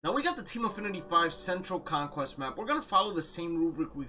Now we got the Team Affinity 5 Central Conquest map. We're going to follow the same rubric we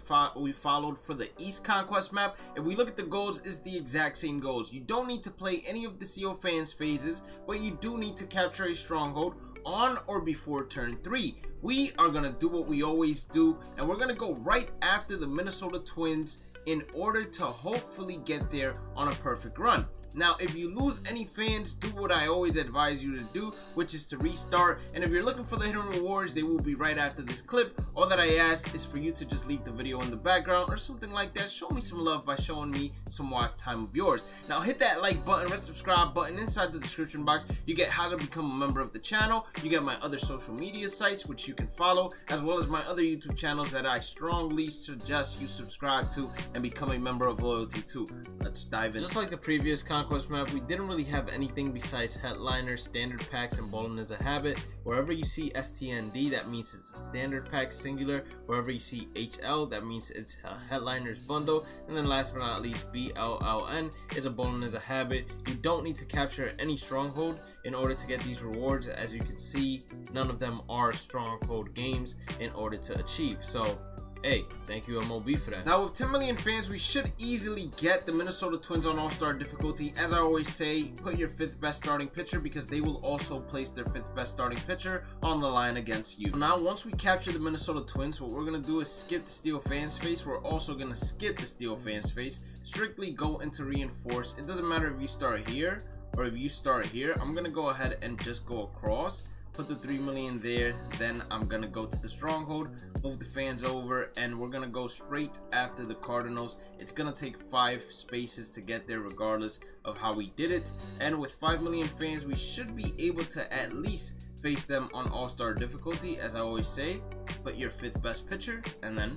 followed for the East Conquest map. If we look at the goals, it's the exact same goals. You don't need to play any of the CO fans phases, but you do need to capture a stronghold on or before turn 3. We are going to do what we always do, and we're going to go right after the Minnesota Twins in order to hopefully get there on a perfect run. Now, if you lose any fans, do what I always advise you to do, which is to restart. And if you're looking for the hidden rewards, they will be right after this clip. All that I ask is for you to just leave the video in the background or something like that. Show me some love by showing me some watch time of yours. Now, hit that like button, red subscribe button inside the description box. You get how to become a member of the channel. You get my other social media sites, which you can follow, as well as my other YouTube channels that I strongly suggest you subscribe to and become a member of loyalty to. Let's dive in. Just like the previous Conquest map, we didn't really have anything besides headliners, standard packs, and bowling is a habit. Wherever you see STND, that means it's a standard pack singular. Wherever you see HL, that means it's a headliners bundle. And then last but not least, BLLN is a bowling is a habit. You don't need to capture any stronghold in order to get these rewards. As you can see, none of them are stronghold games in order to achieve. So hey, thank you MLB for that. Now with 10 million fans, we should easily get the Minnesota Twins on All-Star difficulty. As I always say, put your 5th best starting pitcher because they will also place their 5th best starting pitcher on the line against you. Now once we capture the Minnesota Twins, what we're going to do is skip the Steel Fans phase. We're also going to skip the Steel Fans phase, strictly go into Reinforce. It doesn't matter if you start here or if you start here. I'm going to go ahead and just go across. Put the 3 million there, then I'm gonna go to the stronghold, move the fans over, and we're gonna go straight after the Cardinals. It's gonna take 5 spaces to get there regardless of how we did it, and with 5 million fans we should be able to at least face them on All-Star difficulty. As I always say, put your 5th best pitcher and then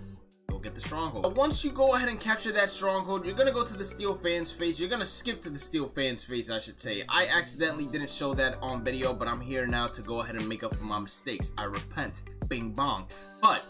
go get the stronghold. But once you go ahead and capture that stronghold, you're gonna go to the Steel Fans phase. You're gonna skip to the Steel Fans phase, I should say. I accidentally didn't show that on video, but I'm here now to go ahead and make up for my mistakes. I repent. Bing bong. But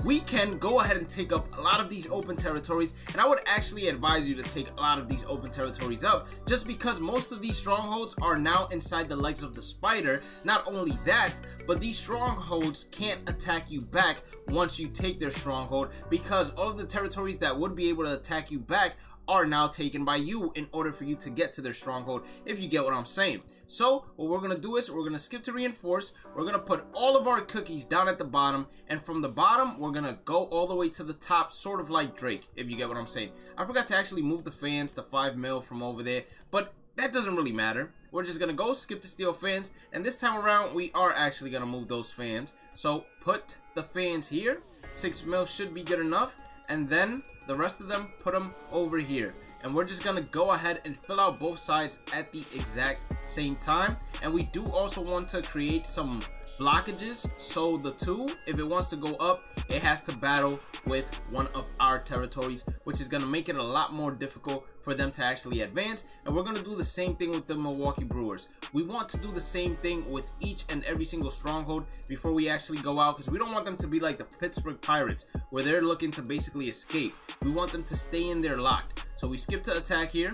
we can go ahead and take up a lot of these open territories, and I would actually advise you to take a lot of these open territories up, just because most of these strongholds are now inside the legs of the spider. Not only that, but these strongholds can't attack you back once you take their stronghold, because all of the territories that would be able to attack you back are now taken by you in order for you to get to their stronghold, if you get what I'm saying. So what we're gonna do is we're gonna skip to Reinforce. We're gonna put all of our cookies down at the bottom, and from the bottom we're gonna go all the way to the top, sort of like Drake, if you get what I'm saying. I forgot to actually move the fans to 5 mil from over there, but that doesn't really matter. We're just gonna go skip the Steel Fans, and this time around we are actually gonna move those fans. So put the fans here. 6 mil should be good enough, and then the rest of them put them over here. And we're just gonna go ahead and fill out both sides at the exact same time. And we do also want to create some blockages, so the 2, if it wants to go up, it has to battle with one of our territories, which is gonna make it a lot more difficult for them to actually advance. And we're gonna do the same thing with the Milwaukee Brewers. We want to do the same thing with each and every single stronghold before we actually go out, because we don't want them to be like the Pittsburgh Pirates, where they're looking to basically escape. We want them to stay in there locked. So we skip to attack here.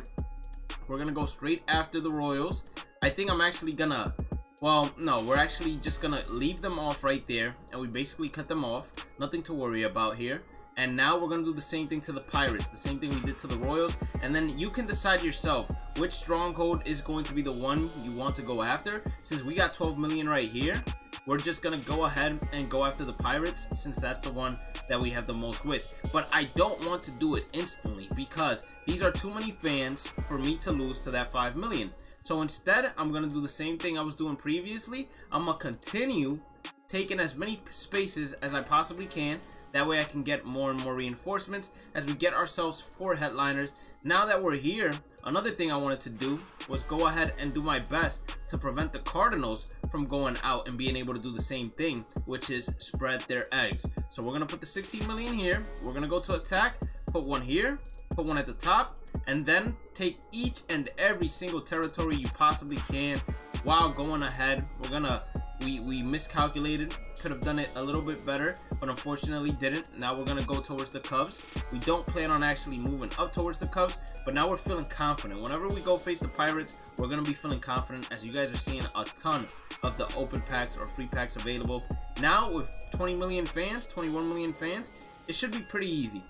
We're gonna go straight after the Royals. I think I'm actually gonna, well, no, we're actually just gonna leave them off right there, and we basically cut them off. Nothing to worry about here. And now we're gonna do the same thing to the Pirates, the same thing we did to the Royals, and then you can decide yourself which stronghold is going to be the one you want to go after. Since we got 12 million right here, we're just gonna go ahead and go after the Pirates, since that's the one that we have the most with. But I don't want to do it instantly, because these are too many fans for me to lose to that 5 million. So instead, I'm gonna do the same thing I was doing previously. I'm gonna continue taking as many spaces as I possibly can. That way I can get more and more reinforcements as we get ourselves 4 headliners. Now that we're here, another thing I wanted to do was go ahead and do my best to prevent the Cardinals from going out and being able to do the same thing, which is spread their eggs. So we're gonna put the 16 million here. We're gonna go to attack, put 1 here, put 1 at the top, and then take each and every single territory you possibly can while going ahead. We're gonna we miscalculated, could have done it a little bit better, but unfortunately didn't. Now we're gonna go towards the Cubs. We don't plan on actually moving up towards the Cubs, but now we're feeling confident. Whenever we go face the Pirates, we're gonna be feeling confident, as you guys are seeing a ton of the open packs or free packs available. Now with 20 million fans, 21 million fans, it should be pretty easy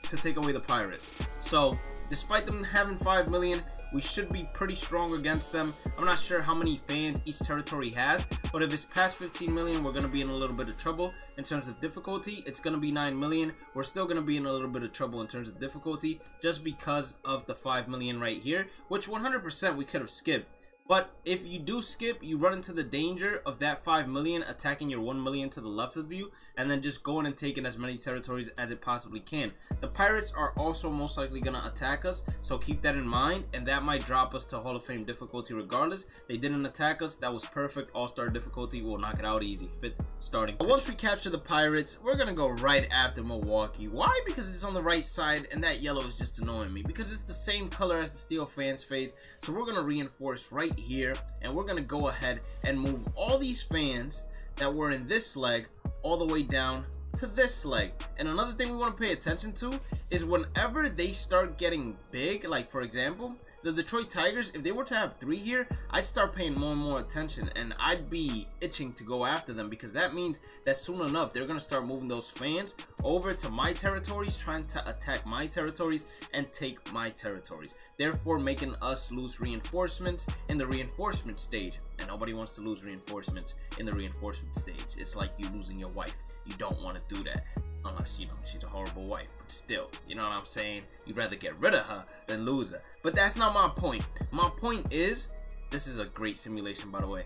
to take away the Pirates. So despite them having 5 million, we should be pretty strong against them. I'm not sure how many fans each territory has, but if it's past 15 million, we're going to be in a little bit of trouble in terms of difficulty. It's going to be 9 million. We're still going to be in a little bit of trouble in terms of difficulty just because of the 5 million right here, which 100% we could have skipped. But if you do skip, you run into the danger of that 5 million attacking your 1 million to the left of you, and then just going and taking as many territories as it possibly can. The Pirates are also most likely going to attack us, so keep that in mind, and that might drop us to Hall of Fame difficulty regardless. They didn't attack us. That was perfect. All-star difficulty. We'll knock it out easy. 5th starting pitch. Once we capture the Pirates, we're going to go right after Milwaukee. Why? Because it's on the right side, and that yellow is just annoying me because it's the same color as the Steel Fans phase. So we're going to reinforce right here, and we're gonna go ahead and move all these fans that were in this leg all the way down to this leg. And another thing we want to pay attention to is whenever they start getting big, like for example the Detroit Tigers, if they were to have 3 here, I'd start paying more and more attention, and I'd be itching to go after them, because that means that soon enough they're going to start moving those fans over to my territories, trying to attack my territories and take my territories, therefore making us lose reinforcements in the reinforcement stage. And nobody wants to lose reinforcements in the reinforcement stage. It's like you losing your wife. You don't want to do that unless, you know, she's a horrible wife, but still, you know what I'm saying? You'd rather get rid of her than lose her. But that's not my point. My point is, this is a great simulation, by the way,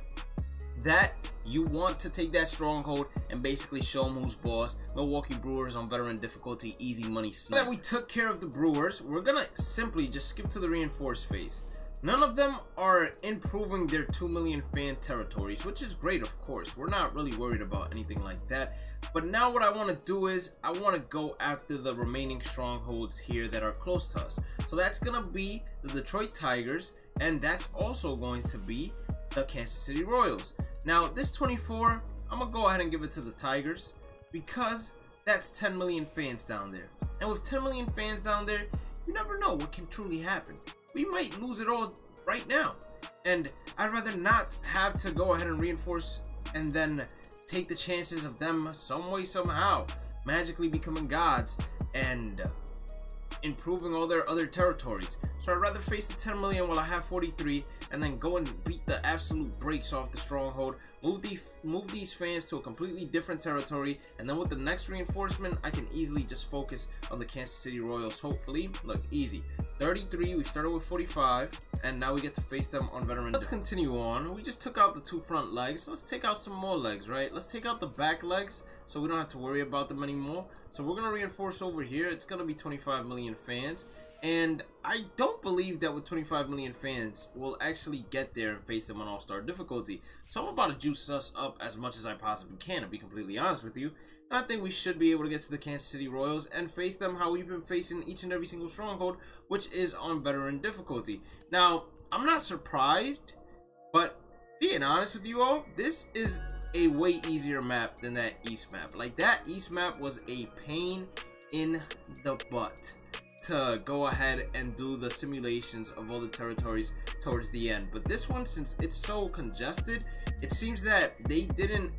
that you want to take that stronghold and basically show them who's boss. Milwaukee Brewers on veteran difficulty, easy money snipe. Now that we took care of the Brewers, we're gonna simply just skip to the reinforced phase. None of them are improving their 2 million fan territories, which is great, of course. We're not really worried about anything like that. But now what I want to do is I want to go after the remaining strongholds here that are close to us. So that's going to be the Detroit Tigers, and that's also going to be the Kansas City Royals. Now this 24, I'm going to go ahead and give it to the Tigers because that's 10 million fans down there. And with 10 million fans down there, you never know what can truly happen. We might lose it all right now, and I'd rather not have to go ahead and reinforce and then take the chances of them some way, somehow magically becoming gods and improving all their other territories. So I'd rather face the 10 million while I have 43 and then go and beat the absolute brakes off the stronghold, move these fans to a completely different territory, and then with the next reinforcement I can easily just focus on the Kansas City Royals. Hopefully, look, easy. 33, we started with 45, and now we get to face them on veteran. Let's continue on. We just took out the 2 front legs. Let's take out some more legs, right? Let's take out the back legs so we don't have to worry about them anymore. So we're going to reinforce over here. It's going to be 25 million fans, and I don't believe that with 25 million fans we'll actually get there and face them on all-star difficulty. So I'm about to juice us up as much as I possibly can, to be completely honest with you. I think we should be able to get to the Kansas City Royals and face them how we've been facing each and every single stronghold, which is on veteran difficulty. Now, I'm not surprised, but being honest with you all, this is a way easier map than that East map. Like, that East map was a pain in the butt to go ahead and do the simulations of all the territories towards the end. But this one, since it's so congested, it seems that they didn't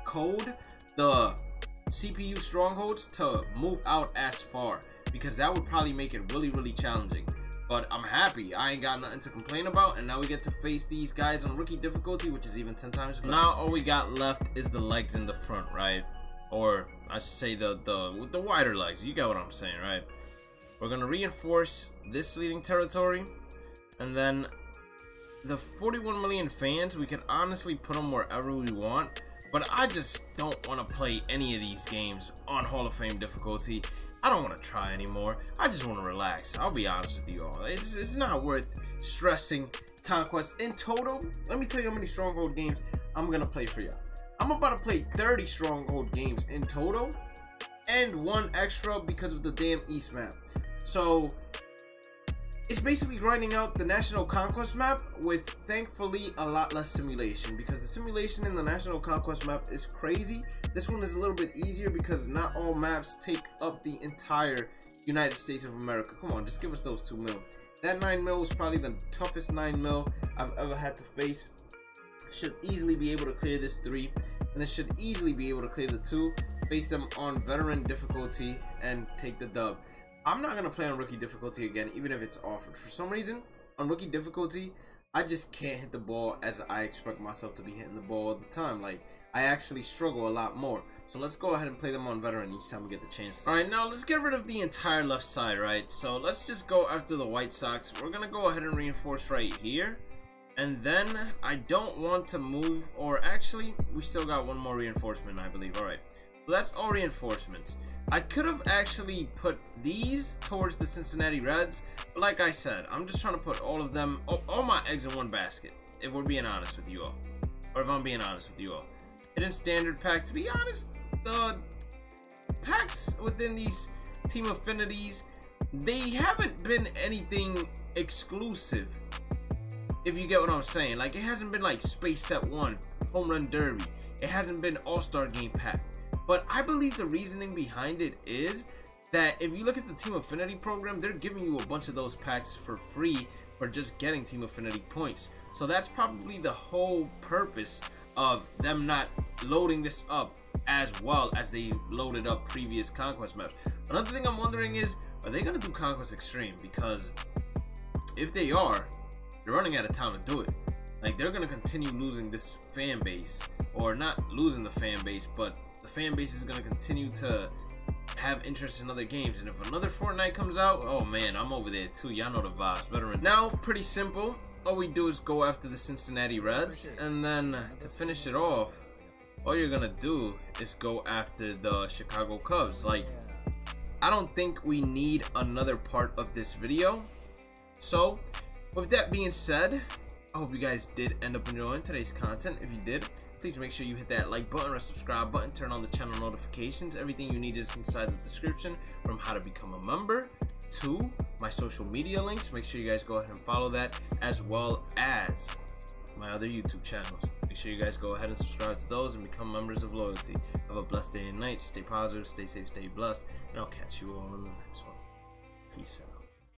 code the CPU strongholds to move out as far, because that would probably make it really challenging. But I'm happy. I ain't got nothing to complain about, and now we get to face these guys on rookie difficulty, which is even 10 times better. Now all we got left is the legs in the front, right? Or I should say the wider legs. You get what I'm saying, right? We're gonna reinforce this leading territory, and then the 41 million fans, we can honestly put them wherever we want. But I just don't want to play any of these games on Hall of Fame difficulty. I don't want to try anymore. I just want to relax. I'll be honest with you all. It's not worth stressing Conquest. In total, let me tell you how many Stronghold games I'm going to play for y'all. I'm about to play 30 Stronghold games in total, and 1 extra because of the damn East map. So it's basically grinding out the National Conquest map with, thankfully, a lot less simulation, because the simulation in the National Conquest map is crazy. This one is a little bit easier because not all maps take up the entire United States of America. Come on, just give us those 2 mil. That 9 mil was probably the toughest 9 mil I've ever had to face. should easily be able to clear this 3, and it should easily be able to clear the 2, base them on veteran difficulty, and take the dub. I'm not gonna play on rookie difficulty again, even if it's offered. For some reason, on rookie difficulty, I just can't hit the ball as I expect myself to be hitting the ball all the time. Like, I actually struggle a lot more. So let's go ahead and play them on veteran each time we get the chance. Alright, now let's get rid of the entire left side, right? So let's just go after the White Sox. We're gonna go ahead and reinforce right here. And then I don't want to move, or actually, we still got one more reinforcement, I believe. Alright, so that's all reinforcements. I could have actually put these towards the Cincinnati Reds, but like I said, I'm just trying to put all of them, all my eggs in one basket, if we're being honest with you all. Or if I'm being honest with you all. Hidden standard pack, to be honest, the packs within these team affinities, they haven't been anything exclusive, if you get what I'm saying. Like, it hasn't been like Space Set 1, Home Run Derby, it hasn't been All-Star Game pack. But I believe the reasoning behind it is that if you look at the Team Affinity program, they're giving you a bunch of those packs for free for just getting Team Affinity points. So that's probably the whole purpose of them not loading this up as well as they loaded up previous Conquest maps. Another thing I'm wondering is, are they going to do Conquest Extreme? Because if they are, they're running out of time to do it. Like, they're going to continue losing this fan base, or not losing the fan base, but the fan base is going to continue to have interest in other games. And if another Fortnite comes out, oh man, I'm over there too. Y'all know the vibes. Veteran. Now, pretty simple. All we do is go after the Cincinnati Reds, and then to finish it off, all you're gonna do is go after the Chicago Cubs. Like, I don't think we need another part of this video. So with that being said, I hope you guys did end up enjoying today's content. If you did, please make sure you hit that like button or subscribe button, turn on the channel notifications. Everything you need is inside the description, from how to become a member to my social media links. Make sure you guys go ahead and follow that, as well as my other YouTube channels. Make sure you guys go ahead and subscribe to those and become members of Loyalty. Have a blessed day and night. Stay positive, stay safe, stay blessed, and I'll catch you all in the next one. Peace out.